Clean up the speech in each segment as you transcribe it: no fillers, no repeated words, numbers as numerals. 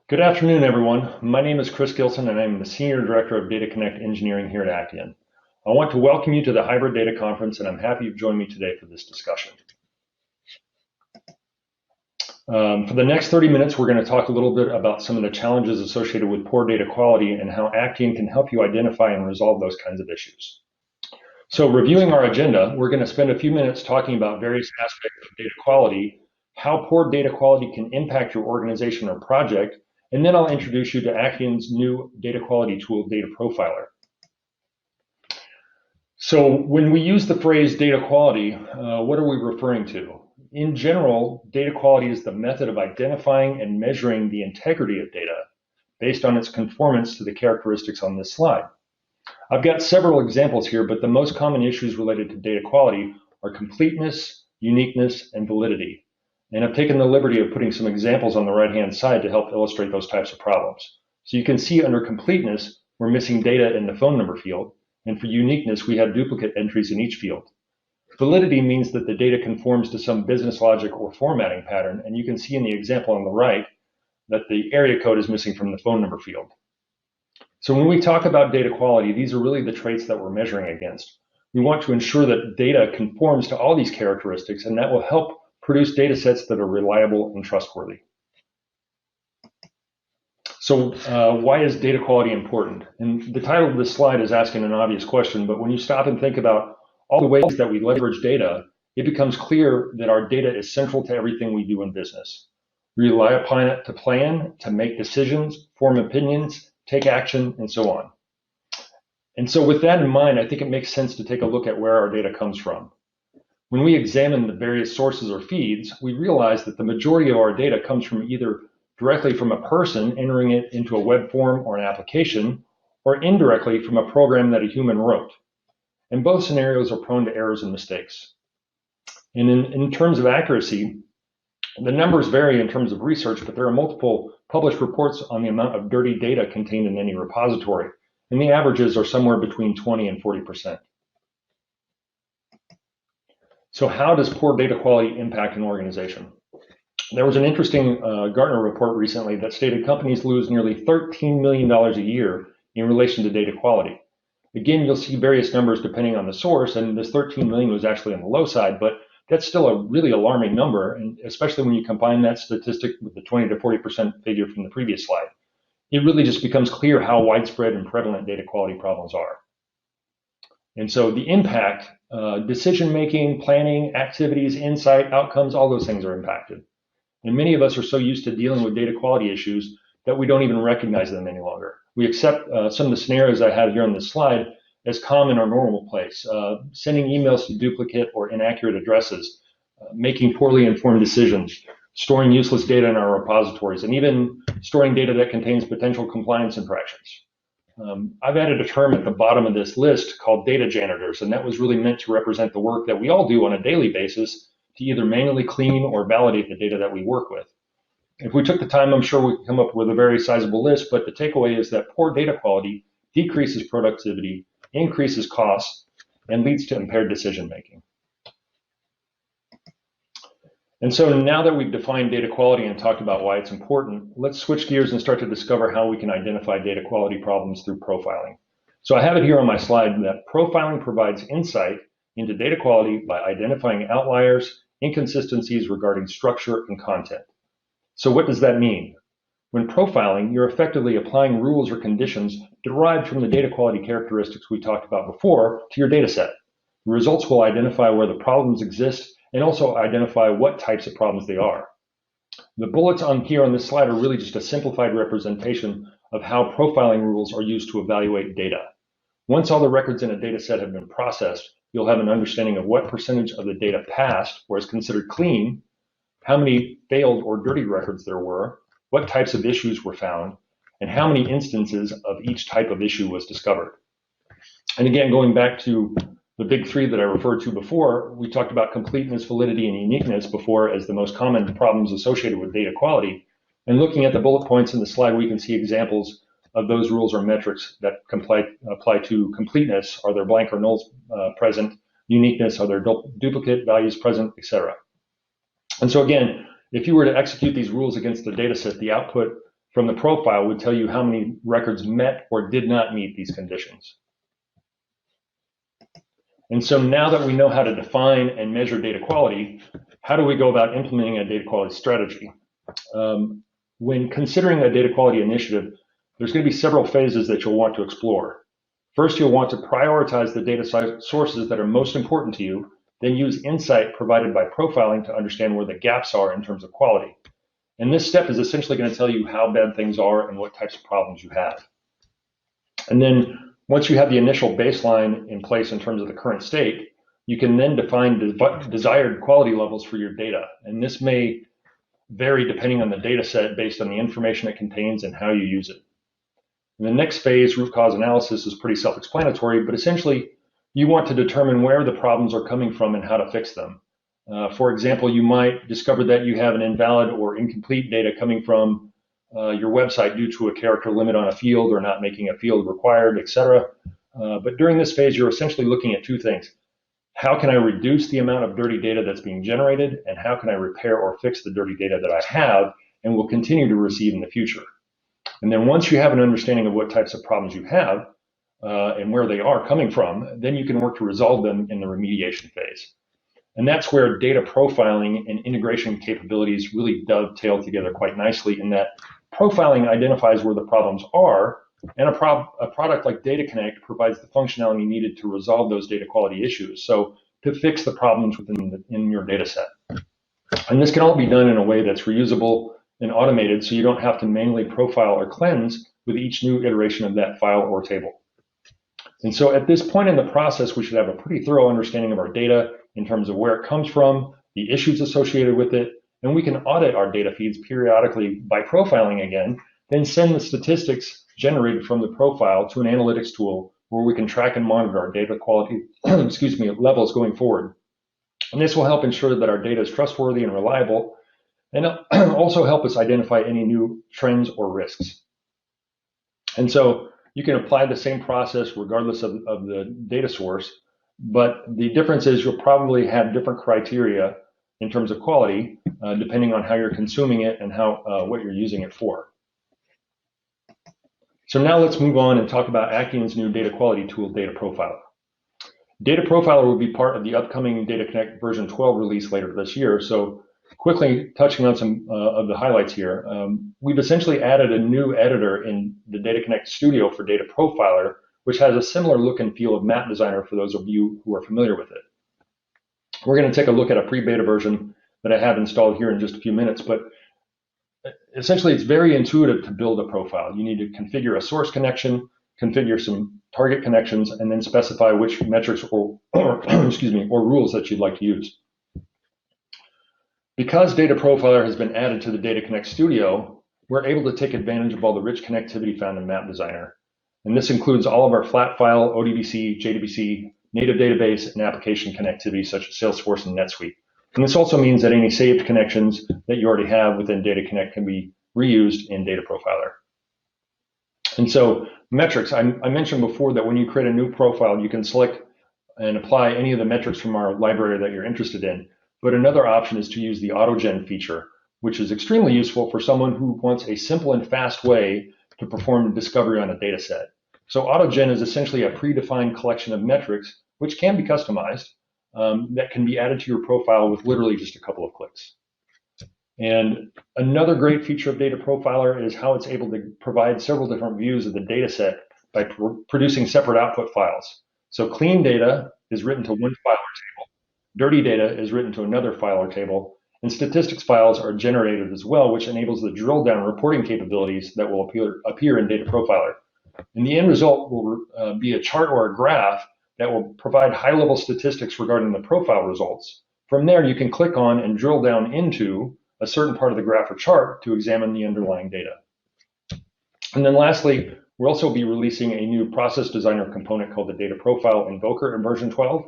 Good afternoon, everyone. My name is Chris Gilson, and I'm the Senior Director of DataConnect Engineering here at Actian. I want to welcome you to the Hybrid Data Conference, and I'm happy you've joined me today for this discussion. For the next 30 minutes, we're going to talk a little bit about some of the challenges associated with poor data quality and how Actian can help you identify and resolve those kinds of issues. So reviewing our agenda, we're going to spend a few minutes talking about various aspects of data quality, how poor data quality can impact your organization or project, and then I'll introduce you to Actian's new data quality tool, Data Profiler. So when we use the phrase data quality, what are we referring to? In general, data quality is the method of identifying and measuring the integrity of data based on its conformance to the characteristics on this slide. I've got several examples here, but the most common issues related to data quality are completeness, uniqueness, and validity. And I've taken the liberty of putting some examples on the right-hand side to help illustrate those types of problems. So you can see under completeness, we're missing data in the phone number field. And for uniqueness, we have duplicate entries in each field. Validity means that the data conforms to some business logic or formatting pattern. And you can see in the example on the right that the area code is missing from the phone number field. So when we talk about data quality, these are really the traits that we're measuring against. We want to ensure that data conforms to all these characteristics, and that will help produce data sets that are reliable and trustworthy. So why is data quality important? And the title of this slide is asking an obvious question, but when you stop and think about all the ways that we leverage data, it becomes clear that our data is central to everything we do in business. We rely upon it to plan, to make decisions, form opinions, take action, and so on. And so with that in mind, I think it makes sense to take a look at where our data comes from. When we examine the various sources or feeds, we realize that the majority of our data comes from either directly from a person entering it into a web form or an application, or indirectly from a program that a human wrote. And both scenarios are prone to errors and mistakes. And in terms of accuracy, the numbers vary in terms of research, but there are multiple published reports on the amount of dirty data contained in any repository, and the averages are somewhere between 20 and 40%. So how does poor data quality impact an organization? There was an interesting Gartner report recently that stated companies lose nearly $13 million a year in relation to data quality. Again, you'll see various numbers depending on the source, and this 13 million was actually on the low side, but that's still a really alarming number, and especially when you combine that statistic with the 20 to 40% figure from the previous slide. It really just becomes clear how widespread and prevalent data quality problems are. And so the impact, decision-making, planning, activities, insight, outcomes, all those things are impacted. And many of us are so used to dealing with data quality issues that we don't even recognize them any longer. We accept some of the scenarios I have here on this slide as common or normal place, sending emails to duplicate or inaccurate addresses, making poorly informed decisions, storing useless data in our repositories, and even storing data that contains potential compliance infractions. I've added a term at the bottom of this list called data janitors, and that was really meant to represent the work that we all do on a daily basis to either manually clean or validate the data that we work with. If we took the time, I'm sure we could come up with a very sizable list, but the takeaway is that poor data quality decreases productivity, increases costs, and leads to impaired decision making. And so now that we've defined data quality and talked about why it's important, let's switch gears and start to discover how we can identify data quality problems through profiling. So I have it here on my slide that profiling provides insight into data quality by identifying outliers, inconsistencies regarding structure and content. So what does that mean? When profiling, you're effectively applying rules or conditions derived from the data quality characteristics we talked about before to your data set. The results will identify where the problems exist and also identify what types of problems they are. The bullets on here on this slide are really just a simplified representation of how profiling rules are used to evaluate data. Once all the records in a data set have been processed, you'll have an understanding of what percentage of the data passed or is considered clean, how many failed or dirty records there were, what types of issues were found, and how many instances of each type of issue was discovered. And again, going back to the big three that I referred to before, we talked about completeness, validity, and uniqueness before as the most common problems associated with data quality. And looking at the bullet points in the slide, we can see examples of those rules or metrics that apply to completeness. Are there blank or nulls present? Uniqueness, are there duplicate values present, etc. And so again, if you were to execute these rules against the data set, the output from the profile would tell you how many records met or did not meet these conditions. And so now that we know how to define and measure data quality, how do we go about implementing a data quality strategy? When considering a data quality initiative, there's going to be several phases that you'll want to explore. First, you'll want to prioritize the data sources that are most important to you, then use insight provided by profiling to understand where the gaps are in terms of quality. And this step is essentially going to tell you how bad things are and what types of problems you have. And then once you have the initial baseline in place in terms of the current state, you can then define desired quality levels for your data. And this may vary depending on the data set based on the information it contains and how you use it. In the next phase, root cause analysis, is pretty self-explanatory, but essentially you want to determine where the problems are coming from and how to fix them. For example, you might discover that you have an invalid or incomplete data coming from your website due to a character limit on a field or not making a field required, etc. But during this phase, you're essentially looking at two things. How can I reduce the amount of dirty data that's being generated, and how can I repair or fix the dirty data that I have and will continue to receive in the future? And then once you have an understanding of what types of problems you have and where they are coming from, then you can work to resolve them in the remediation phase. And that's where data profiling and integration capabilities really dovetail together quite nicely, in that profiling identifies where the problems are, and a product like DataConnect provides the functionality needed to resolve those data quality issues, so to fix the problems in your data set. And this can all be done in a way that's reusable and automated, so you don't have to manually profile or cleanse with each new iteration of that file or table. And so at this point in the process, we should have a pretty thorough understanding of our data in terms of where it comes from, the issues associated with it, and we can audit our data feeds periodically by profiling again, then send the statistics generated from the profile to an analytics tool where we can track and monitor our data quality levels going forward. And this will help ensure that our data is trustworthy and reliable, and also help us identify any new trends or risks. And so you can apply the same process regardless of the data source, but the difference is you'll probably have different criteria in terms of quality, depending on how you're consuming it and what you're using it for. So now let's move on and talk about Action's new data quality tool, Data Profiler. Data Profiler will be part of the upcoming DataConnect version 12 release later this year. So quickly touching on some of the highlights here, we've essentially added a new editor in the DataConnect Studio for Data Profiler, which has a similar look and feel of Map Designer for those of you who are familiar with it. We're going to take a look at a pre-beta version that I have installed here in just a few minutes, but essentially it's very intuitive to build a profile. You need to configure a source connection, configure some target connections, and then specify which metrics or rules that you'd like to use. Because Data Profiler has been added to the DataConnect Studio, we're able to take advantage of all the rich connectivity found in Map Designer. And this includes all of our flat file, ODBC, JDBC, native database, and application connectivity such as Salesforce and NetSuite. And this also means that any saved connections that you already have within DataConnect can be reused in Data Profiler. And so metrics, I mentioned before that when you create a new profile, you can select and apply any of the metrics from our library that you're interested in. But another option is to use the AutoGen feature, which is extremely useful for someone who wants a simple and fast way to perform discovery on a data set. So AutoGen is essentially a predefined collection of metrics, which can be customized, that can be added to your profile with literally just a couple of clicks. And another great feature of Data Profiler is how it's able to provide several different views of the data set by producing separate output files. So clean data is written to one file or table, dirty data is written to another file or table, and statistics files are generated as well, which enables the drill down reporting capabilities that will appear in Data Profiler. And the end result will be a chart or a graph that will provide high-level statistics regarding the profile results. From there, you can click on and drill down into a certain part of the graph or chart to examine the underlying data. And then lastly, we'll also be releasing a new process designer component called the Data Profile Invoker in version 12.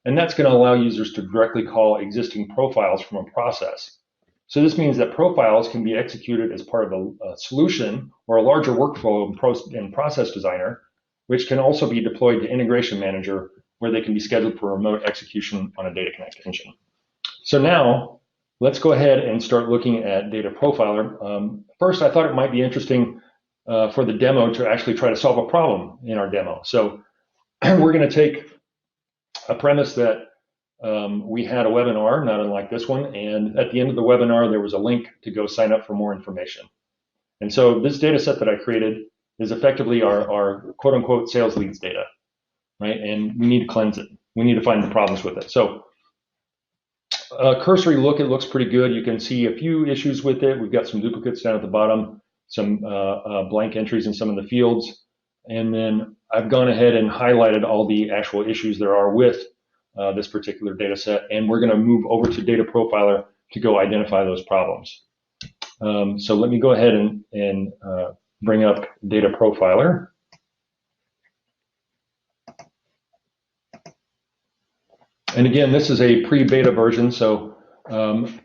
And that's going to allow users to directly call existing profiles from a process. So this means that profiles can be executed as part of a solution or a larger workflow in Process Designer, which can also be deployed to Integration Manager, where they can be scheduled for remote execution on a DataConnect engine. So now let's go ahead and start looking at Data Profiler. First, I thought it might be interesting for the demo to actually try to solve a problem in our demo. So we're going to take a premise that we had a webinar, not unlike this one, and at the end of the webinar, there was a link to go sign up for more information. And so this data set that I created is effectively our quote-unquote sales leads data, right? And we need to cleanse it. We need to find the problems with it. So a cursory look, it looks pretty good. You can see a few issues with it. We've got some duplicates down at the bottom, some blank entries in some of the fields. And then I've gone ahead and highlighted all the actual issues there are with this particular data set. And we're going to move over to Data Profiler to go identify those problems. So let me go ahead and bring up Data Profiler. And again, this is a pre-beta version, so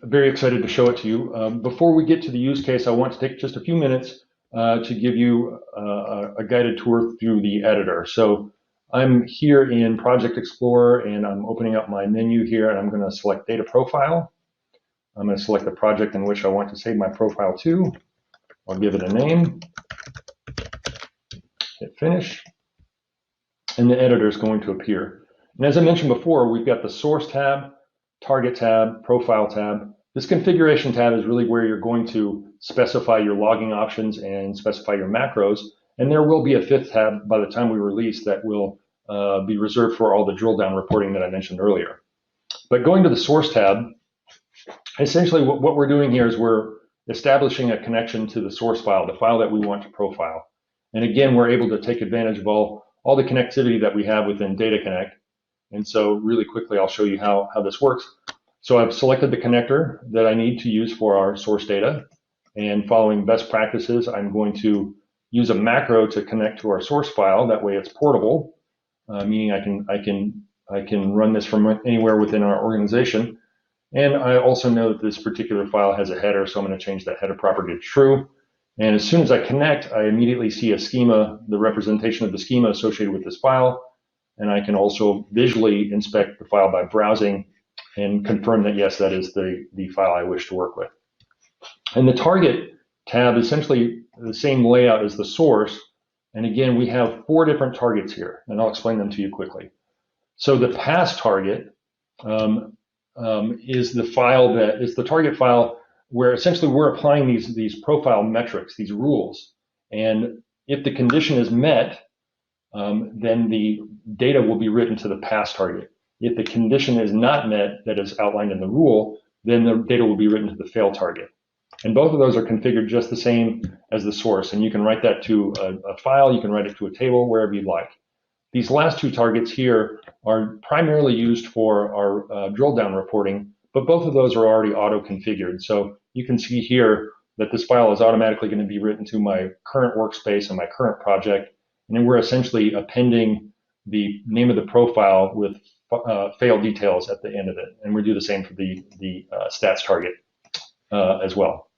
very excited to show it to you. Before we get to the use case, I want to take just a few minutes to give you a guided tour through the editor. So I'm here in Project Explorer, and I'm opening up my menu here, and I'm going to select Data Profile. I'm going to select the project in which I want to save my profile to. I'll give it a name, hit Finish, and the editor is going to appear. And as I mentioned before, we've got the Source tab, Target tab, Profile tab. This Configuration tab is really where you're going to specify your logging options and specify your macros. And there will be a fifth tab by the time we release that will be reserved for all the drill down reporting that I mentioned earlier. But going to the Source tab, essentially what we're doing here is we're establishing a connection to the source file, the file that we want to profile. And again, we're able to take advantage of all the connectivity that we have within DataConnect. And so really quickly, I'll show you how this works. So I've selected the connector that I need to use for our source data. And following best practices, I'm going to use a macro to connect to our source file. That way it's portable, meaning I can run this from anywhere within our organization. And I also know that this particular file has a header, so I'm going to change that header property to true. And as soon as I connect, I immediately see a schema, the representation of the schema associated with this file. And I can also visually inspect the file by browsing and confirm that, yes, that is the file I wish to work with. And the Target tab is essentially the same layout as the source. And again, we have 4 different targets here, and I'll explain them to you quickly. So the pass target is the file that is the target file where essentially we're applying these profile metrics, these rules. And if the condition is met, then the data will be written to the pass target. If the condition is not met that is outlined in the rule, then the data will be written to the fail target. And both of those are configured just the same as the source. And you can write that to a file, you can write it to a table, wherever you'd like. These last 2 targets here are primarily used for our drill down reporting, but both of those are already auto-configured. So you can see here that this file is automatically going to be written to my current workspace and my current project. And then we're essentially appending the name of the profile with fail details at the end of it. And we do the same for the stats target as well.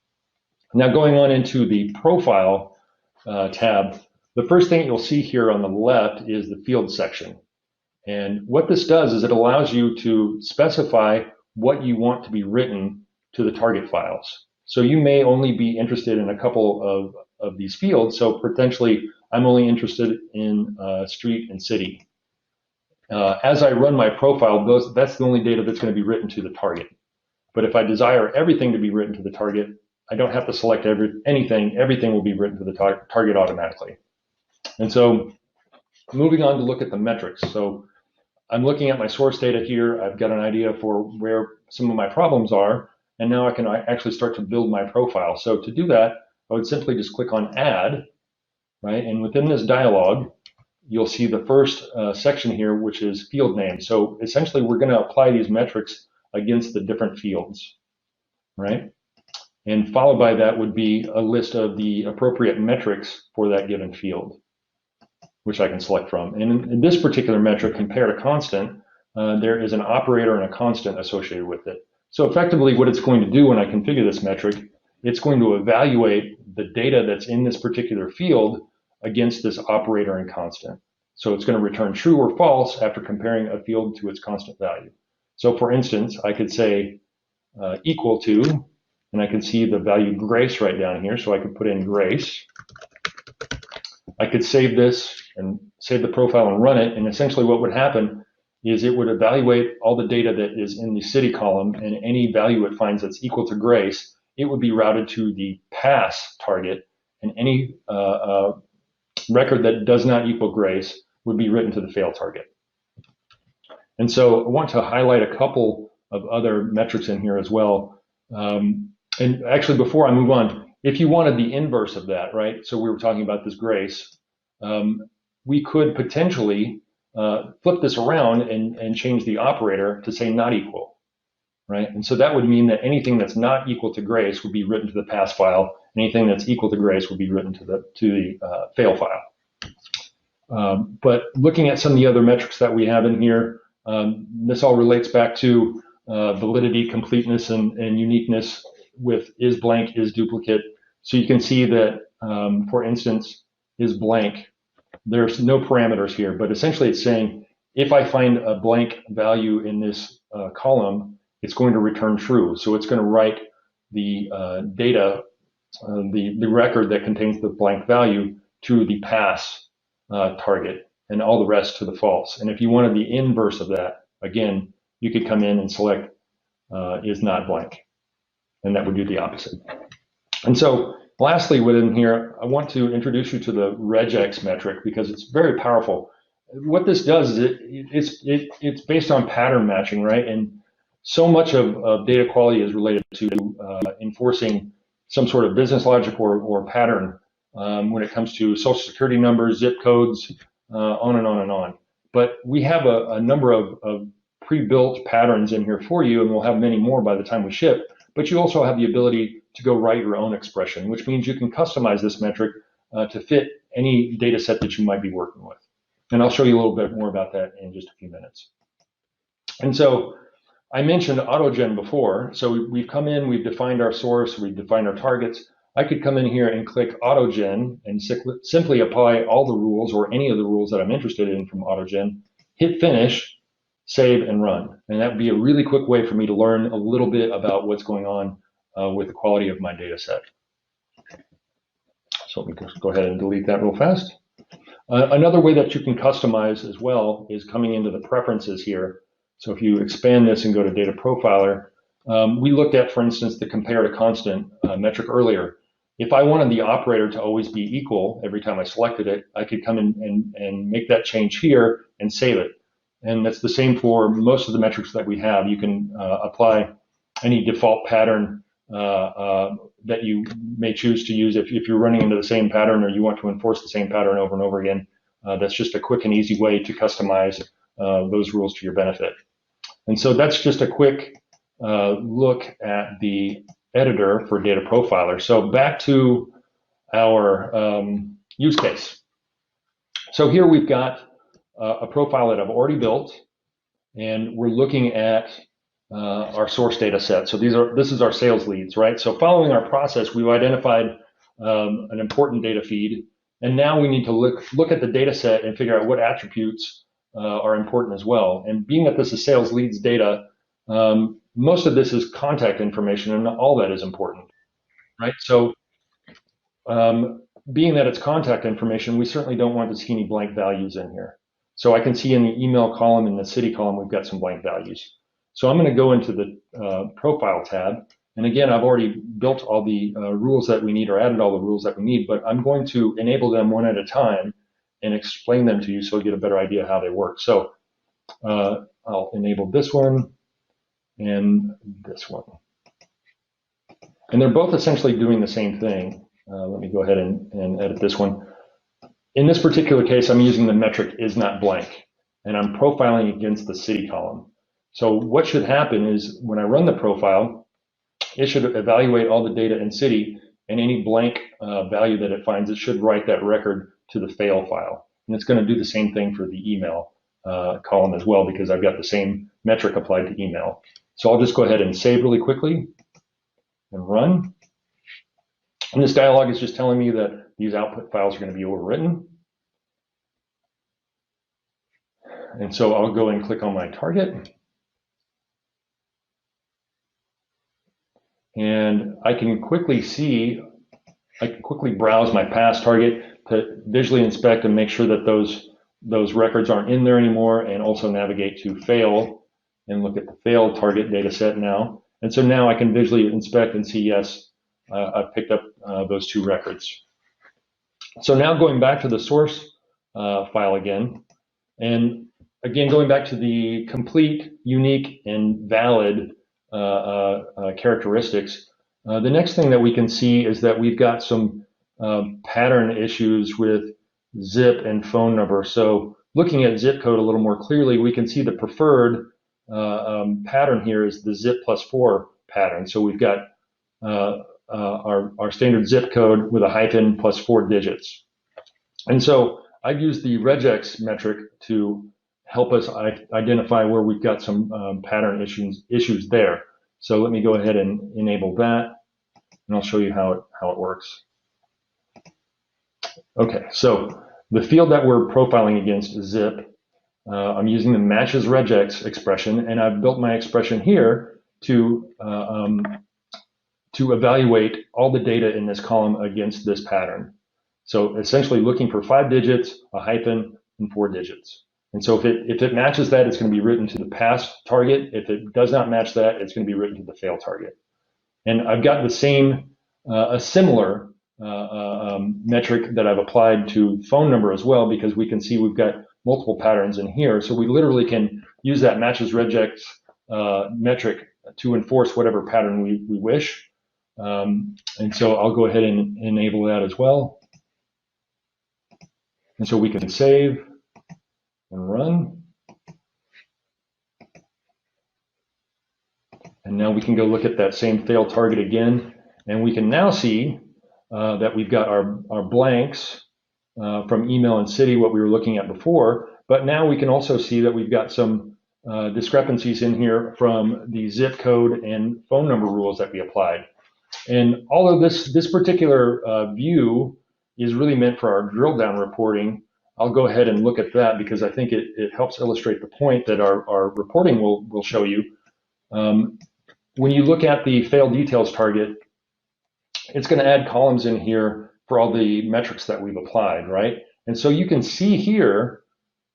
Now going on into the profile tab, the first thing you'll see here on the left is the field section. And what this does is it allows you to specify what you want to be written to the target files. So you may only be interested in a couple of these fields. So potentially, I'm only interested in street and city. As I run my profile, that's the only data that's going to be written to the target. But if I desire everything to be written to the target, I don't have to select anything. Everything will be written to the target automatically. And so moving on to look at the metrics. So I'm looking at my source data here. I've got an idea for where some of my problems are. And now I can actually start to build my profile. So to do that, I would simply just click on Add, right? And within this dialog, you'll see the first section here, which is field name. So essentially, we're going to apply these metrics against the different fields, right? And followed by that would be a list of the appropriate metrics for that given field, which I can select from. And in this particular metric, compare to constant, there is an operator and a constant associated with it. So effectively, what it's going to do when I configure this metric, it's going to evaluate the data that's in this particular field against this operator and constant. So it's going to return true or false after comparing a field to its constant value. So for instance, I could say equal to, and I can see the value grace right down here, so I could put in grace. I could save this and save the profile and run it, and essentially what would happen is it would evaluate all the data that is in the city column, and any value it finds that's equal to grace, it would be routed to the pass target, and any record that does not equal grace would be written to the fail target. And so I want to highlight a couple of other metrics in here as well. And actually, before I move on, if you wanted the inverse of that, right? So we were talking about this grace. We could potentially flip this around and change the operator to say not equal, right? And so that would mean that anything that's not equal to grace would be written to the pass file. Anything that's equal to grace would be written to the fail file. But looking at some of the other metrics that we have in here, this all relates back to validity, completeness, and uniqueness with is blank, is duplicate. So you can see that, for instance, is blank. There's no parameters here, but essentially it's saying if I find a blank value in this column, it's going to return true. So it's going to write the data, the record that contains the blank value to the pass target, and all the rest to the false. And if you wanted the inverse of that, again, you could come in and select is not blank, and that would do the opposite. And so lastly, within here, I want to introduce you to the regex metric because it's very powerful. What this does is it's based on pattern matching, right? And so much of data quality is related to enforcing some sort of business logic or pattern when it comes to social security numbers, zip codes, on and on and on. But we have a number of pre-built patterns in here for you, and we'll have many more by the time we ship. But you also have the ability to go write your own expression, which means you can customize this metric to fit any data set that you might be working with. And I'll show you a little bit more about that in just a few minutes. And so I mentioned AutoGen before. So we've come in, we've defined our source, we've defined our targets. I could come in here and click AutoGen and simply apply all the rules or any of the rules that I'm interested in from AutoGen, hit finish, save, and run. And that would be a really quick way for me to learn a little bit about what's going on with the quality of my data set. So let me just go ahead and delete that real fast. Another way that you can customize as well is coming into the preferences here. So if you expand this and go to Data Profiler, we looked at, for instance, the compare to constant metric earlier. If I wanted the operator to always be equal every time I selected it, I could come in and make that change here and save it. And that's the same for most of the metrics that we have. You can apply any default pattern that you may choose to use if you're running into the same pattern or you want to enforce the same pattern over and over again. That's just a quick and easy way to customize those rules to your benefit. And so that's just a quick look at the editor for Data Profiler. So back to our use case. So here we've got a profile that I've already built, and we're looking at our source data set. So this is our sales leads, right? So following our process, we've identified an important data feed, and now we need to look at the data set and figure out what attributes are important as well. And being that this is sales leads data, most of this is contact information, and all that is important, right? So being that it's contact information, we certainly don't want to see any blank values in here. So I can see in the email column and the city column, we've got some blank values. So I'm going to go into the profile tab. And again, I've already built all the rules that we need or added all the rules that we need, but I'm going to enable them one at a time and explain them to you so you get a better idea how they work. So I'll enable this one and this one. And they're both essentially doing the same thing. Let me go ahead and edit this one. In this particular case, I'm using the metric is not blank, and I'm profiling against the city column. So what should happen is when I run the profile, it should evaluate all the data in city, and any blank value that it finds, it should write that record to the fail file. And it's going to do the same thing for the email column as well, because I've got the same metric applied to email. So I'll just go ahead and save really quickly and run. And this dialog is just telling me that these output files are going to be overwritten. And so I'll go and click on my target. and I can quickly browse my past target to visually inspect and make sure that those records aren't in there anymore, and also navigate to fail and look at the failed target data set now. And so now I can visually inspect and see, yes, I've picked up those 2 records. So now going back to the source file again, and again going back to the complete, unique, and valid characteristics, the next thing that we can see is that we've got some pattern issues with zip and phone number. So looking at zip code a little more clearly, we can see the preferred pattern here is the zip +4 pattern. So we've got our standard zip code with a hyphen +4 digits. And so I've used the regex metric to help us identify where we've got some pattern issues there. So let me go ahead and enable that, and I'll show you how it works. Okay, so the field that we're profiling against is zip. I'm using the matches regex expression, and I've built my expression here to evaluate all the data in this column against this pattern. So essentially looking for 5 digits, a hyphen, and 4 digits. And so if it matches that, it's going to be written to the pass target. If it does not match that, it's going to be written to the fail target. And I've got the same, a similar metric that I've applied to phone number as well, because we can see we've got multiple patterns in here. So we literally can use that matches regex metric to enforce whatever pattern we wish. And so I'll go ahead and enable that as well. And so we can save and run. And now we can go look at that same fail target again. And we can now see that we've got our blanks from email and city, what we were looking at before. But now we can also see that we've got some discrepancies in here from the zip code and phone number rules that we applied. And although this particular view is really meant for our drill down reporting, I'll go ahead and look at that because I think it helps illustrate the point that our reporting will show you. When you look at the fail details target, it's going to add columns in here for all the metrics that we've applied, right? And so you can see here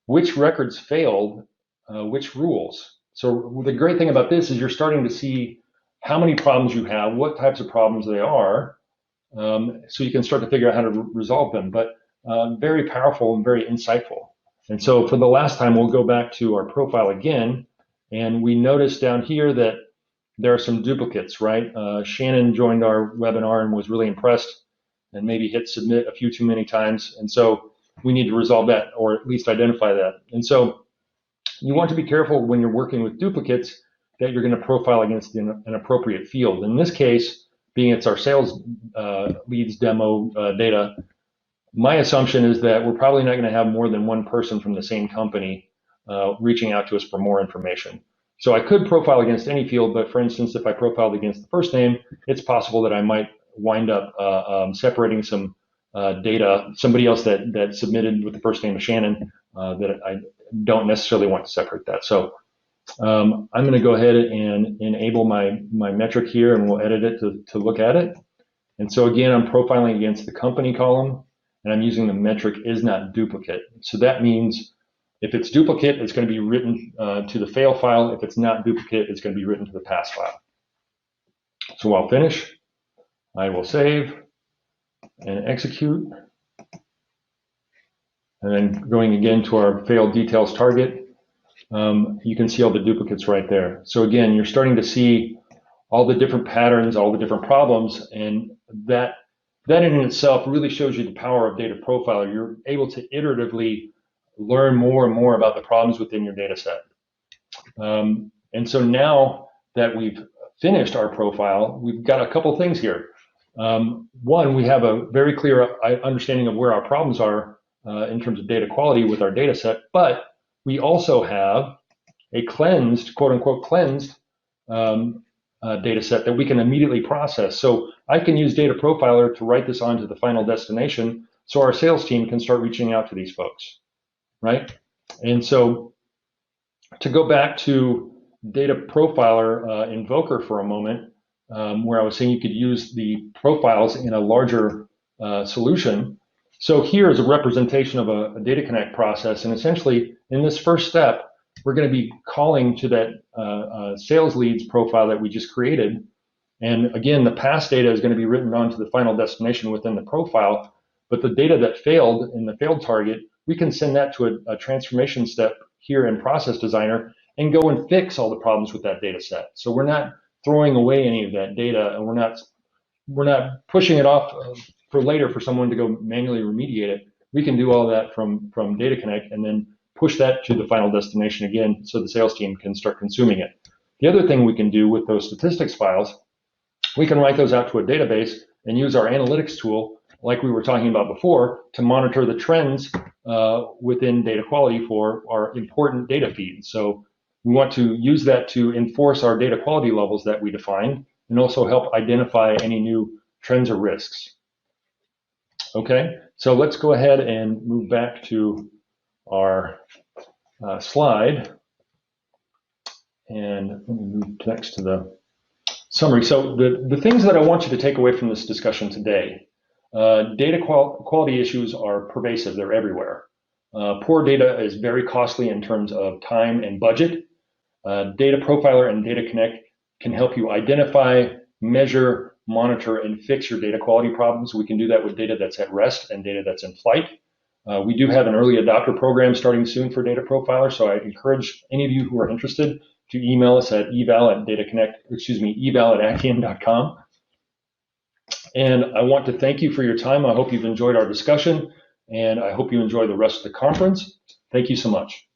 which records failed, which rules. So the great thing about this is you're starting to see how many problems you have, what types of problems they are, so you can start to figure out how to resolve them. But very powerful and very insightful. And so for the last time, we'll go back to our profile again, and we notice down here that there are some duplicates, right? Shannon joined our webinar and was really impressed and maybe hit submit a few too many times. And so we need to resolve that, or at least identify that. And so you want to be careful when you're working with duplicates that you're going to profile against an appropriate field. In this case, being it's our sales leads demo data, my assumption is that we're probably not going to have more than one person from the same company reaching out to us for more information. So I could profile against any field, but for instance, if I profiled against the first name, it's possible that I might wind up separating some data, somebody else that submitted with the first name of Shannon, that I don't necessarily want to separate that. So I'm going to go ahead and enable my metric here, and we'll edit it to look at it. And so again, I'm profiling against the company column, and I'm using the metric is not duplicate. So that means if it's duplicate, it's going to be written to the fail file. If it's not duplicate, it's going to be written to the pass file. So I'll finish. I will save and execute. And then going again to our failed details target, you can see all the duplicates right there. So again, you're starting to see all the different patterns, all the different problems, and that in itself really shows you the power of Data Profiler. You're able to iteratively learn more and more about the problems within your data set. And so now that we've finished our profile, we've got a couple things here. One, we have a very clear understanding of where our problems are in terms of data quality with our data set, but we also have a cleansed, quote unquote, cleansed data set that we can immediately process. So I can use Data Profiler to write this onto the final destination so our sales team can start reaching out to these folks, right? And so to go back to Data Profiler Invoker for a moment, where I was saying you could use the profiles in a larger solution. So here is a representation of a DataConnect process, and essentially in this first step, we're going to be calling to that sales leads profile that we just created. And again, the past data is going to be written onto the final destination within the profile, but the data that failed in the failed target, we can send that to a transformation step here in Process Designer and go and fix all the problems with that data set. So we're not throwing away any of that data, and we're not pushing it off for later for someone to go manually remediate it. We can do all that from DataConnect and then push that to the final destination again so the sales team can start consuming it. The other thing we can do with those statistics files, we can write those out to a database and use our analytics tool, like we were talking about before, to monitor the trends within data quality for our important data feeds. So we want to use that to enforce our data quality levels that we define and also help identify any new trends or risks. Okay, so let's go ahead and move back to our slide. And let me move next to the summary. So the things that I want you to take away from this discussion today, data quality issues are pervasive. They're everywhere. Poor data is very costly in terms of time and budget. Data Profiler and DataConnect can help you identify, measure, monitor, and fix your data quality problems. We can do that with data that's at rest and data that's in flight. We do have an early adopter program starting soon for Data Profiler, so I encourage any of you who are interested to email us at eval@acxiom.com. And I want to thank you for your time. I hope you've enjoyed our discussion, and I hope you enjoy the rest of the conference. Thank you so much.